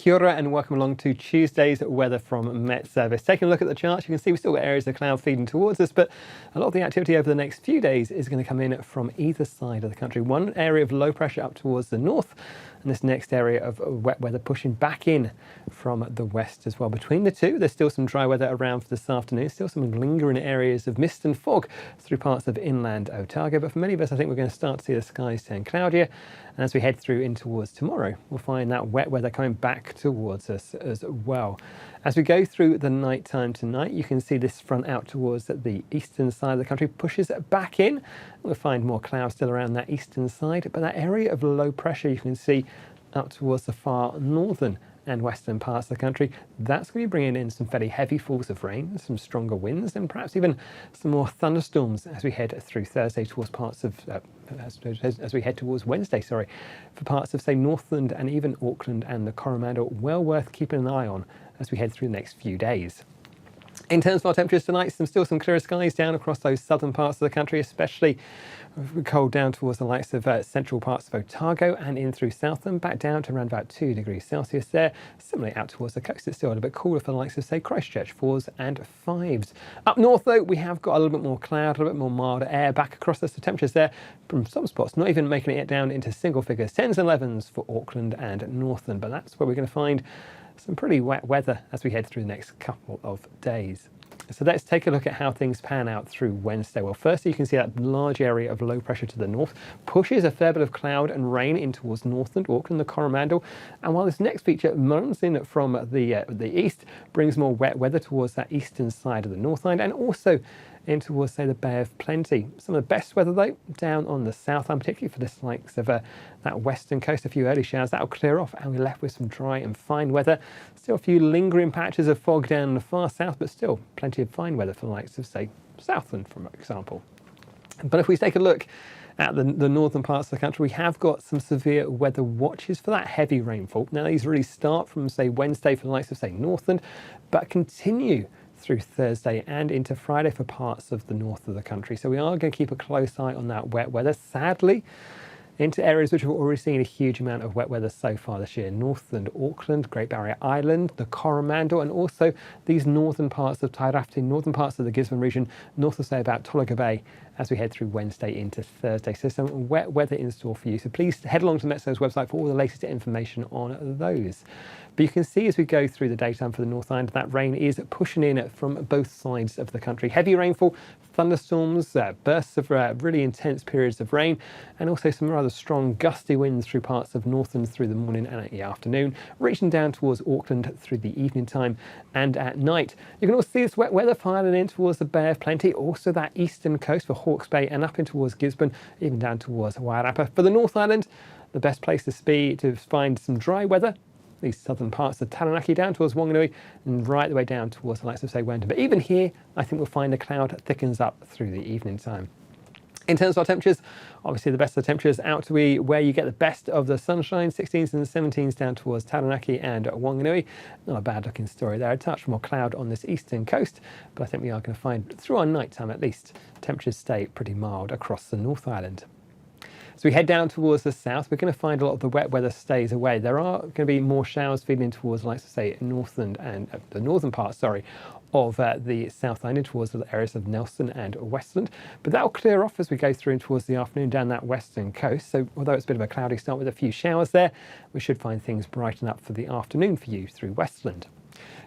Kia ora and welcome along to Tuesday's weather from Met Service. Taking a look at the charts, you can see we've still got areas of cloud feeding towards us, but a lot of the activity over the next few days is going to come in from either side of the country. One area of low pressure up towards the north, and this next area of wet weather pushing back in from the west as well. Between the two, there's still some dry weather around for this afternoon, still some lingering areas of mist and fog through parts of inland Otago, but for many of us I think we're going to start to see the skies turn cloudier, and as we head through in towards tomorrow we'll find that wet weather coming back towards us as well. As we go through the night time tonight, you can see this front out towards the eastern side of the country pushes back in. We'll find more clouds still around that eastern side, but that area of low pressure you can see up towards the far northern and western parts of the country, that's going to be bringing in some fairly heavy falls of rain, some stronger winds, and perhaps even some more thunderstorms as we head through Thursday towards parts of as we head towards Wednesday, for parts of, say, Northland and even Auckland and the Coromandel. Well worth keeping an eye on as we head through the next few days. In terms of our temperatures tonight, still some clearer skies down across those southern parts of the country, especially cold down towards the likes of central parts of Otago and in through Southland, back down to around about 2 degrees Celsius there. Similarly out towards the coast, it's still a little bit cooler for the likes of, say, Christchurch, 4s and 5s. Up north though, we have got a little bit more cloud, a little bit more mild air back across us. The temperatures there from some spots not even making it down into single figures, 10s and 11s for Auckland and Northland, but that's where we're going to find some pretty wet weather as we head through the next couple of days. So let's take a look at how things pan out through Wednesday. Well, firstly, you can see that large area of low pressure to the north pushes a fair bit of cloud and rain in towards Northland, Auckland, the Coromandel. And while this next feature runs in from the east, brings more wet weather towards that eastern side of the Northland and also in towards, say, the Bay of Plenty. Some of the best weather, though, down on the Southland, particularly for the likes of that western coast. A few early showers, that'll clear off, and we're left with some dry and fine weather. Still a few lingering patches of fog down the far south, but still plenty of fine weather for the likes of, say, Southland, for example. But if we take a look at the northern parts of the country, we have got some severe weather watches for that heavy rainfall. Now, these really start from, say, Wednesday for the likes of, say, Northland, but continue through Thursday and into Friday for parts of the north of the country. So we are going to keep a close eye on that wet weather. Sadly, into areas which have already seen a huge amount of wet weather so far this year. Northland, Auckland, Great Barrier Island, the Coromandel, and also these northern parts of Tairāwhiti, northern parts of the Gisborne region, north of, say, about Tolaga Bay, as we head through Wednesday into Thursday. So some wet weather in store for you. So please head along to the Met Service website for all the latest information on those. But you can see as we go through the daytime for the North Island, that rain is pushing in from both sides of the country. Heavy rainfall, thunderstorms, bursts of really intense periods of rain, and also some rather strong gusty winds through parts of Northland through the morning and at the afternoon, reaching down towards Auckland through the evening time and at night. You can also see this wet weather filing in towards the Bay of Plenty, also that eastern coast for Hawke's Bay and up in towards Gisborne, even down towards Wairarapa. For the North Island, the best place to be to find some dry weather, these southern parts of Taranaki down towards Wanganui and right the way down towards the likes of, say, Wellington. But even here, I think we'll find the cloud thickens up through the evening time. In terms of our temperatures, obviously the best of the temperatures out to be where you get the best of the sunshine, 16s and 17s down towards Taranaki and Wanganui. Not a bad looking story there. A touch more cloud on this eastern coast, but I think we are going to find, through our night time at least, temperatures stay pretty mild across the North Island. As we head down towards the south, we're going to find a lot of the wet weather stays away. There are going to be more showers feeding towards, like I say, Northland and the northern part, of the South Island towards the areas of Nelson and Westland. But that will clear off as we go through towards the afternoon down that western coast. So although it's a bit of a cloudy start with a few showers there, we should find things brighten up for the afternoon for you through Westland.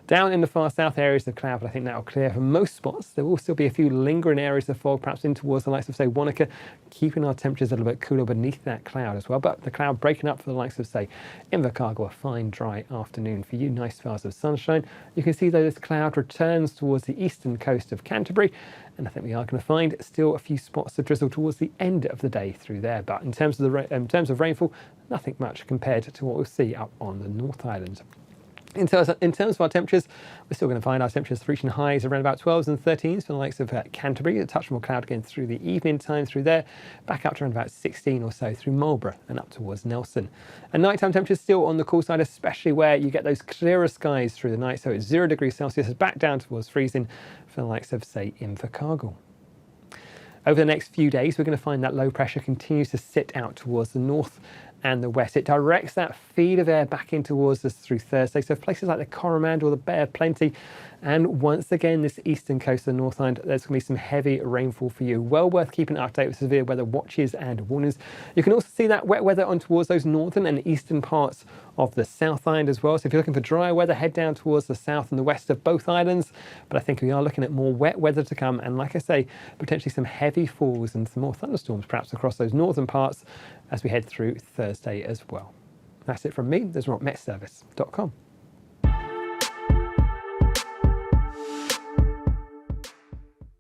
Down in the far south areas of cloud, but I think that will clear for most spots. There will still be a few lingering areas of fog, perhaps in towards the likes of, say, Wanaka, keeping our temperatures a little bit cooler beneath that cloud as well. But the cloud breaking up for the likes of, say, Invercargill, a fine, dry afternoon for you. Nice spells of sunshine. You can see though this cloud returns towards the eastern coast of Canterbury, and I think we are going to find still a few spots of drizzle towards the end of the day through there. But in terms of rainfall, nothing much compared to what we'll see up on the North Island. In terms of our temperatures, we're still going to find our temperatures reaching highs around about 12s and 13s for the likes of Canterbury. A touch more cloud again through the evening time through there, back up to around about 16 or so through Marlborough and up towards Nelson. And nighttime temperatures still on the cool side, especially where you get those clearer skies through the night. So it's 0 degrees Celsius, back down towards freezing for the likes of, say, Invercargill. Over the next few days, we're going to find that low pressure continues to sit out towards the north and the west. It directs that feed of air back in towards us through Thursday. So places like the Coromandel, the Bay of Plenty, and once again this eastern coast of the North Island, there's going to be some heavy rainfall for you. Well worth keeping up to date with severe weather watches and warnings. You can also see that wet weather on towards those northern and eastern parts of the South Island as well. So if you're looking for dry weather, head down towards the south and the west of both islands. But I think we are looking at more wet weather to come, and like I say, potentially some heavy falls and some more thunderstorms perhaps across those northern parts as we head through Thursday as well. That's it from me. There's more at metservice.com.